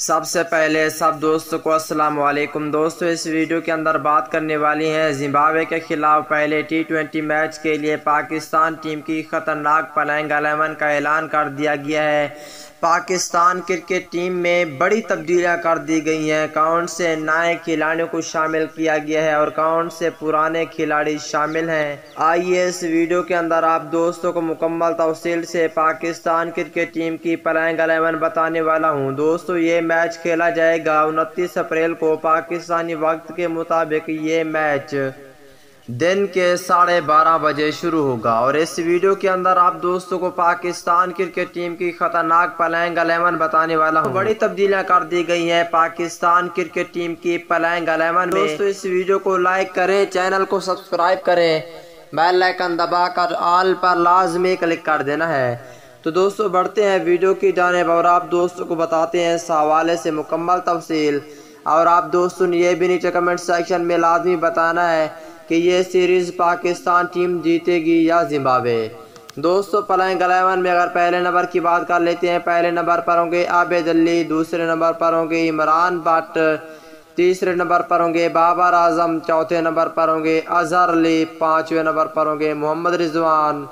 سب سے پہلے سب دوستوں کو السلام علیکم دوستو، اس ویڈیو کے اندر بات کرنے والی ہیں زمبابوے کے خلاف پہلے ٹی20 میچ کے لیے پاکستان ٹیم کی خطرناک پلینگ 11 کا اعلان کر دیا گیا ہے۔ پاکستان کرکٹ ٹیم میں بڑی تبدیلیاں کر دی گئی ہیں۔ کون سے نئے کھلاڑیوں کو شامل کیا گیا ہے اور کون سے پرانے کھلاڑی شامل ہیں، آئیے اس ویڈیو کے اندر آپ دوستوں کو مکمل تفصیل سے پاکستان کرکٹ ٹیم کی پلینگ 11 بتانے والا ہوں۔ دوستو، یہ میچ کھیلا جائے گا 29 اپریل کو پاکستانی وقت کے مطابق۔ یہ میچ دن کے 12:30 بجے شروع ہوگا اور اس ویڈیو کے اندر آپ دوستوں کو پاکستان کرکٹ ٹیم کی خطرناک پلینگ 11 بتانے والا ہوں۔ بڑی تبدیلیاں کر دی گئی ہیں پاکستان کرکٹ ٹیم کی پلینگ 11 میں۔ دوستو، اس ویڈیو کو لائک کریں، چینل کو سبسکرائب کریں، بیل آئیکن دبا کر آل پر لازمی کلک کر دینا ہے۔ تو دوستو بڑھتے ہیں ویڈیو کی جانب اور آپ دوستوں کو بتاتے ہیں اس حوالے سے مکمل تفصیل، اور آپ دوستوں نے یہ بھی نیچے کمنٹ سیکشن میں لازمی بتانا ہے کہ یہ سیریز پاکستان ٹیم جیتے گی یا زمبابوے۔ دوستو پلینگ 11 میں اگر پہلے نمبر کی بات کر لیتے ہیں، پہلے نمبر پر ہوں گے عابد علی، دوسرے نمبر پر ہوں گے عمران بٹ، تیسرے نمبر پر ہوں گے بابر اعظم، چوتھے نمبر پر ہوں گے اظہر علی، پانچویں نمبر پر ہوں گے محمد رضوان،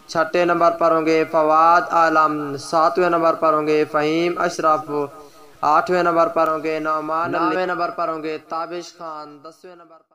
چھٹے نمبر پر ہوں گے فواد عالم، ساتویں نمبر پر ہوں گے فہیم اشرف، آٹھویں نمبر پر ہوں گے نعمان، نویں نمبر پر ہوں گے تابش خان، 10ویں نمبر پر